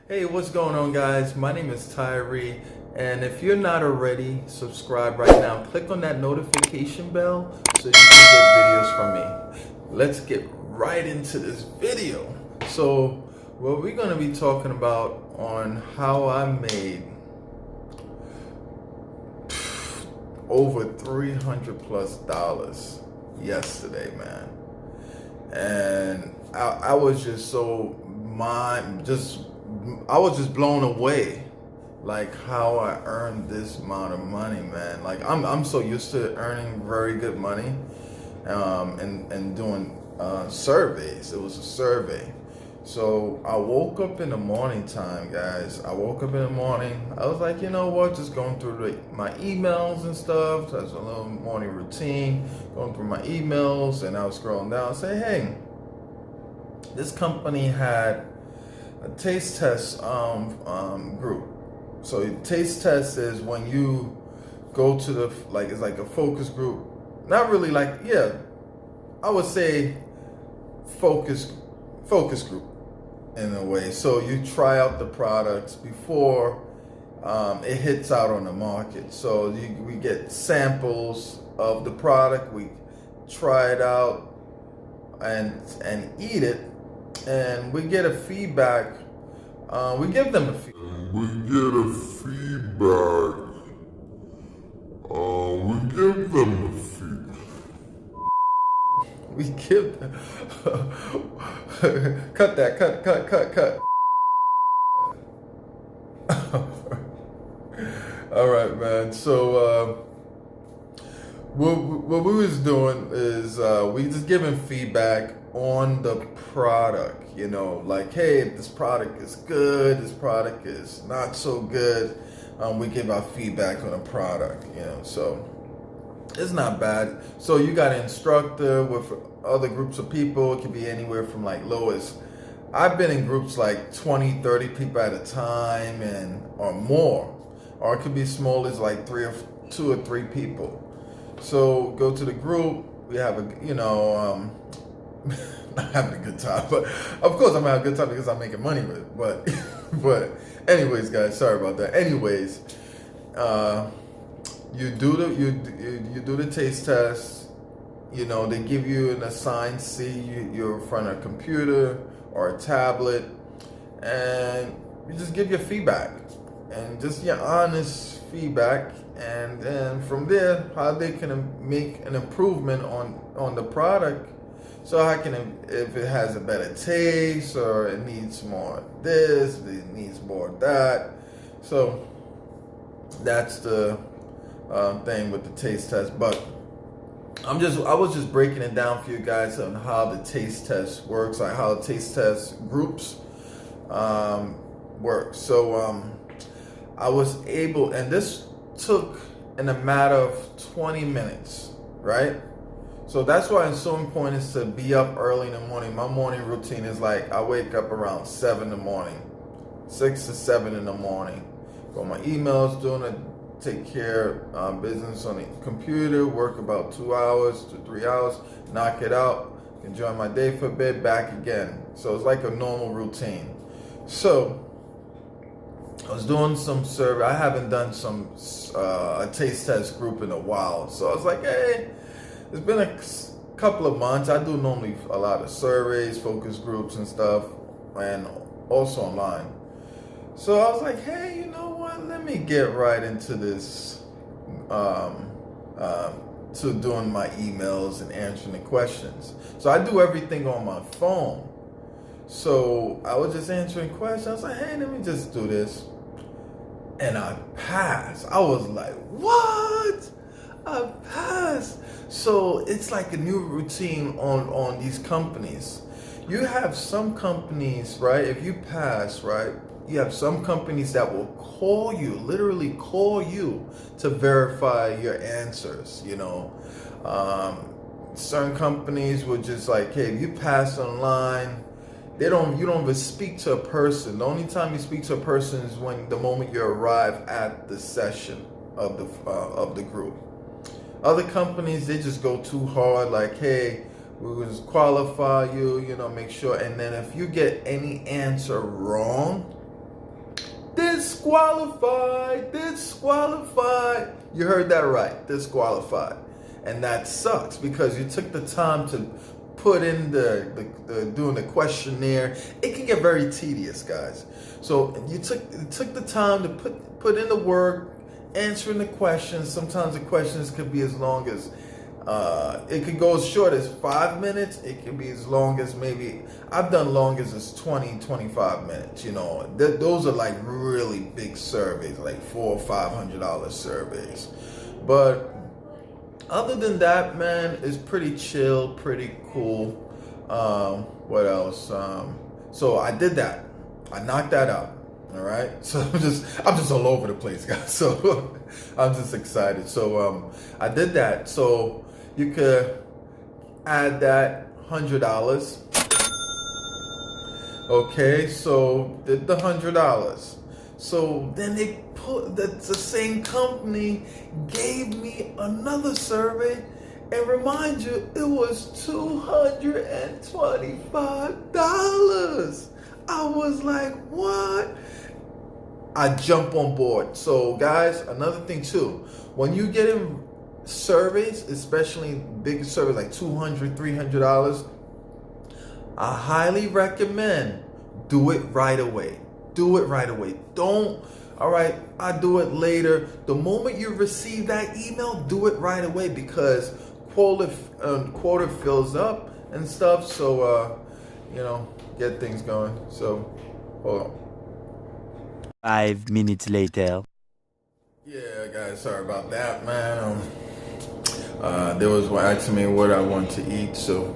Hey, what's going on, guys? My name is Tyree, and if you're not already, subscribe right now. Click on that notification bell so you can get videos from me. Let's get right into this video. So, what we're going to be talking about on how I made over $300+ yesterday, man. And I was just so I was just blown away, like how I earned this amount of money, man. Like I'm so used to earning very good money, and doing surveys. It was a survey. So I woke up in the morning time, guys. I woke up in the morning. I was like, you know what? Just going through my emails and stuff. That's a little morning routine. Going through my emails, and I was scrolling down and say, hey, this company had a taste test group. So taste test is when you go to it's like a focus group. Not really I would say focus group in a way. So you try out the products before it hits out on the market. So we get samples of the product, we try it out and eat it, and we get a feedback. We give them a feedback. We get a feedback. We give them a feedback. We give them. Cut that. Cut. All right, man. So what we was doing is we just giving feedback on the product. You know, like, hey, this product is good, this product is not so good. We give our feedback on a product, so it's not bad. So you got an instructor with other groups of people. It can be anywhere from like lowest. I've been in groups like 20, 30 people at a time or more. Or it could be small as like 2 or 3 people. So go to the group, we have not having a good time, but of course I'm having a good time because I'm making money with it. But anyways, guys, sorry about that. Anyways, you do the taste test. They give you an assigned seat. You're in front of a computer or a tablet, and you just give your feedback and just your honest feedback, and then from there, how they can make an improvement on the product. So if it has a better taste, or it needs more of this, it needs more of that. So that's the thing with the taste test. But I was just breaking it down for you guys on how the taste test works, like how the taste test groups work. So I was able, and this took in a matter of 20 minutes, right? So that's why it's so important is to be up early in the morning. My morning routine is like I wake up around 7 in the morning, 6 to 7 in the morning. Go my emails, take care of business on the computer, work about 2 hours to 3 hours, knock it out, enjoy my day for a bit, back again. So it's like a normal routine. So I was doing some survey. I haven't done a taste test group in a while. So I was like, hey, it's been a couple of months. I do normally a lot of surveys, focus groups and stuff, and also online. So I was like, hey, you know what? Let me get right into this, to doing my emails and answering the questions. So I do everything on my phone. So I was just answering questions. I was like, hey, let me just do this. And I passed. I was like, what? I passed. So it's like a new routine on these companies. You have some companies, right? If you pass, right? You have some companies that will literally call you to verify your answers, Certain companies will just like, hey, if you pass online, you don't even speak to a person. The only time you speak to a person is the moment you arrive at the session of the group. Other companies, they just go too hard, like, hey, we will just qualify you, make sure. And then if you get any answer wrong, disqualified, disqualified. You heard that right, disqualified. And that sucks because you took the time to put in doing the questionnaire. It can get very tedious, guys. So you took the time to put in the work, answering the questions. Sometimes the questions could be as long as it could go as short as 5 minutes. It can be as long as maybe, I've done long as 20, 25 minutes. You know, those are like really big surveys, like $400 or $500 surveys. But other than that, man, it's pretty chill, pretty cool. What else? So I did that. I knocked that out. All right. So I'm just all over the place, guys. So I'm just excited. So I did that. So you could add that $100. Okay. So did the $100. So then the same company gave me another survey, and remind you, it was $225. I was like, what? I jump on board. So guys, another thing too, when you get in surveys, especially big surveys like $200, $300, I highly recommend do it right away. Do it right away. Don't, all right, I do it later. The moment you receive that email, do it right away because quota fills up and stuff. So, you know, get things going. So, hold on. 5 minutes later. Yeah, guys, sorry about that, man. There was one asking me what I want to eat. So,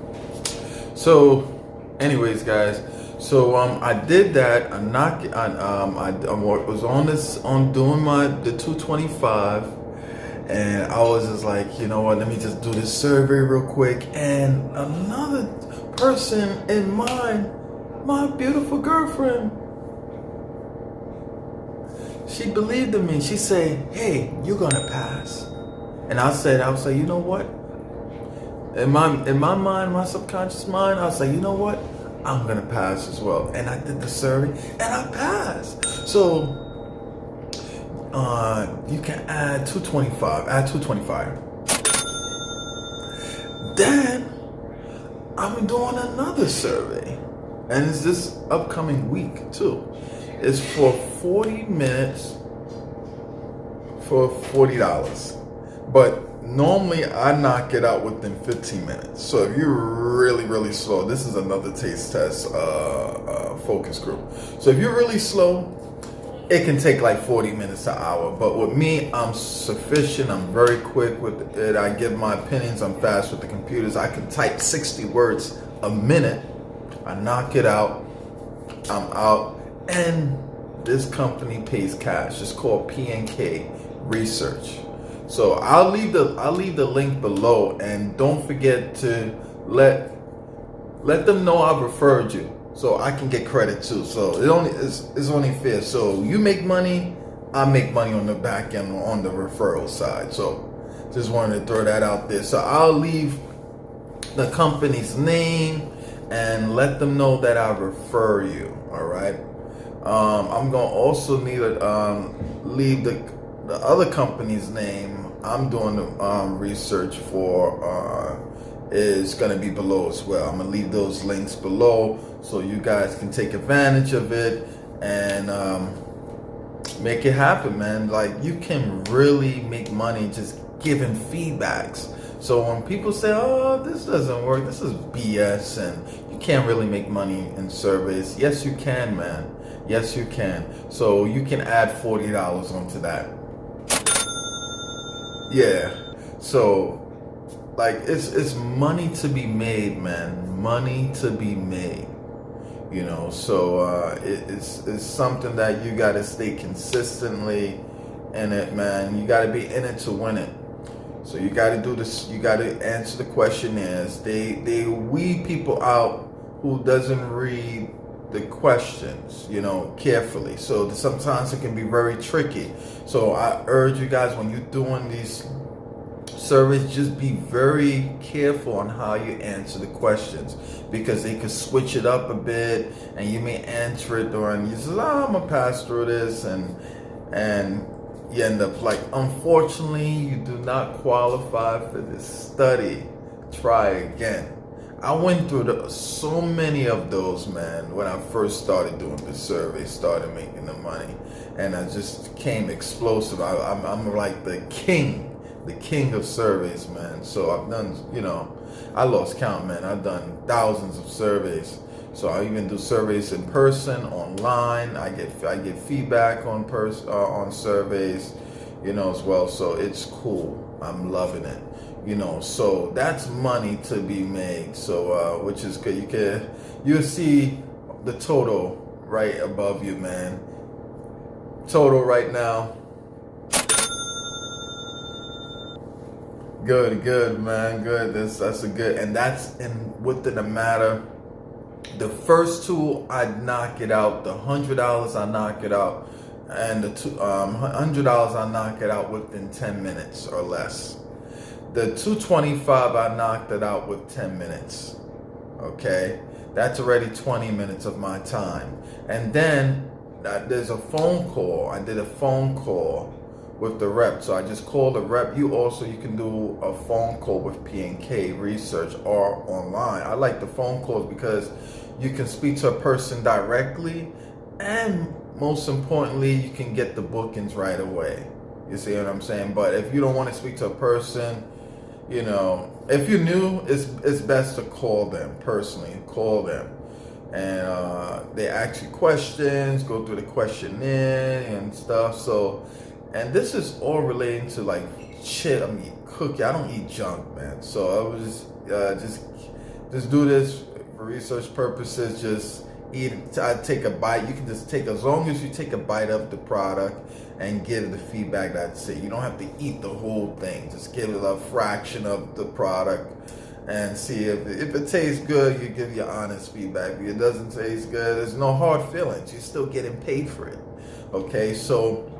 anyways, guys. So I did that. I was on doing the 225, and I was just like, you know what? Let me just do this survey real quick. And another person in mind, my beautiful girlfriend, she believed in me. She said, "Hey, you're gonna pass." And I said, you know what? In my mind, my subconscious mind, I was like, you know what? I'm gonna pass as well. And I did the survey and I passed. So you can add 225. Then I'm doing another survey, and it's this upcoming week too. It's for 40 minutes for $40. But normally I knock it out within 15 minutes. So if you're really, really slow, this is another taste test focus group. So if you're really slow, it can take like 40 minutes to an hour. But with me, I'm sufficient. I'm very quick with it. I give my opinions. I'm fast with the computers. I can type 60 words a minute. I knock it out. I'm out. And this company pays cash. It's called P&K Research. So I'll leave the link below, and don't forget to let them know I've referred you, so I can get credit too. So it's only fair. So you make money, I make money on the back end on the referral side. So just wanted to throw that out there. So I'll leave the company's name and let them know that I refer you. All right. I'm gonna also need to leave the other company's name I'm doing the research for is going to be below as well. I'm going to leave those links below so you guys can take advantage of it and make it happen, man. Like, you can really make money just giving feedbacks. So when people say, oh, this doesn't work, this is BS, and you can't really make money in surveys, yes you can, man. Yes you can. So you can add $40 onto that. Yeah, so like it's money to be made, man. Money to be made, you know. So it's something that you got to stay consistently in it, man. You got to be in it to win it. So you got to do this. You got to answer the questionnaires. They weed people out who doesn't read the questions, you know, carefully. So sometimes it can be very tricky. So I urge you guys, when you're doing these surveys, just be very careful on how you answer the questions, because they could switch it up a bit and you may answer it during, you say, oh, I'm gonna pass through this, and you end up like, unfortunately, you do not qualify for this study. Try again. I went through so many of those, man, when I first started doing the survey, started making the money, and I just came explosive. I'm like the king of surveys, man. So I've done, I lost count, man. I've done thousands of surveys. So I even do surveys in person, online. I get feedback on surveys, as well. So it's cool. I'm loving it. So that's money to be made. So which is good. You'll see the total right above you, man. Total right now. Good, man. Good. That's a good, and that's within a matter. The first two, I knock it out. The $100, I knock it out, and the $100, I knock it out within 10 minutes or less. The $225, I knocked it out with 10 minutes. Okay, that's already 20 minutes of my time. And then there's a phone call. I did a phone call with the rep. So I just called the rep. You can do a phone call with P&K Research or online. I like the phone calls because you can speak to a person directly, and most importantly, you can get the bookings right away. You see what I'm saying? But if you don't want to speak to a person, if you're new, it's best to call them personally. Call them, and they ask you questions, go through the questionnaire and stuff. So, and this is all relating to like shit. I mean, cookie. I don't eat junk, man. So I was just do this for research purposes. Just eat. I take a bite. You can just take, as long as you take a bite of the product and give the feedback. That's it. You don't have to eat the whole thing. Just give it a fraction of the product and see if it tastes good. You give your honest feedback. If it doesn't taste good, there's no hard feelings. You're still getting paid for it. Okay, so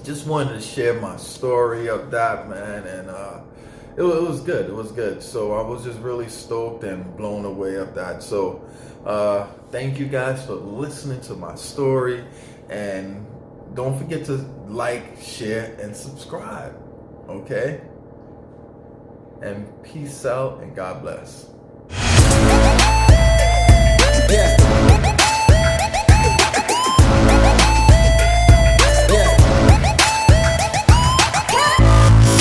just wanted to share my story of that, man, and it was good. It was good. So I was just really stoked and blown away of that. So thank you guys for listening to my story, and don't forget to like, share, and subscribe. Okay? And peace out, and God bless.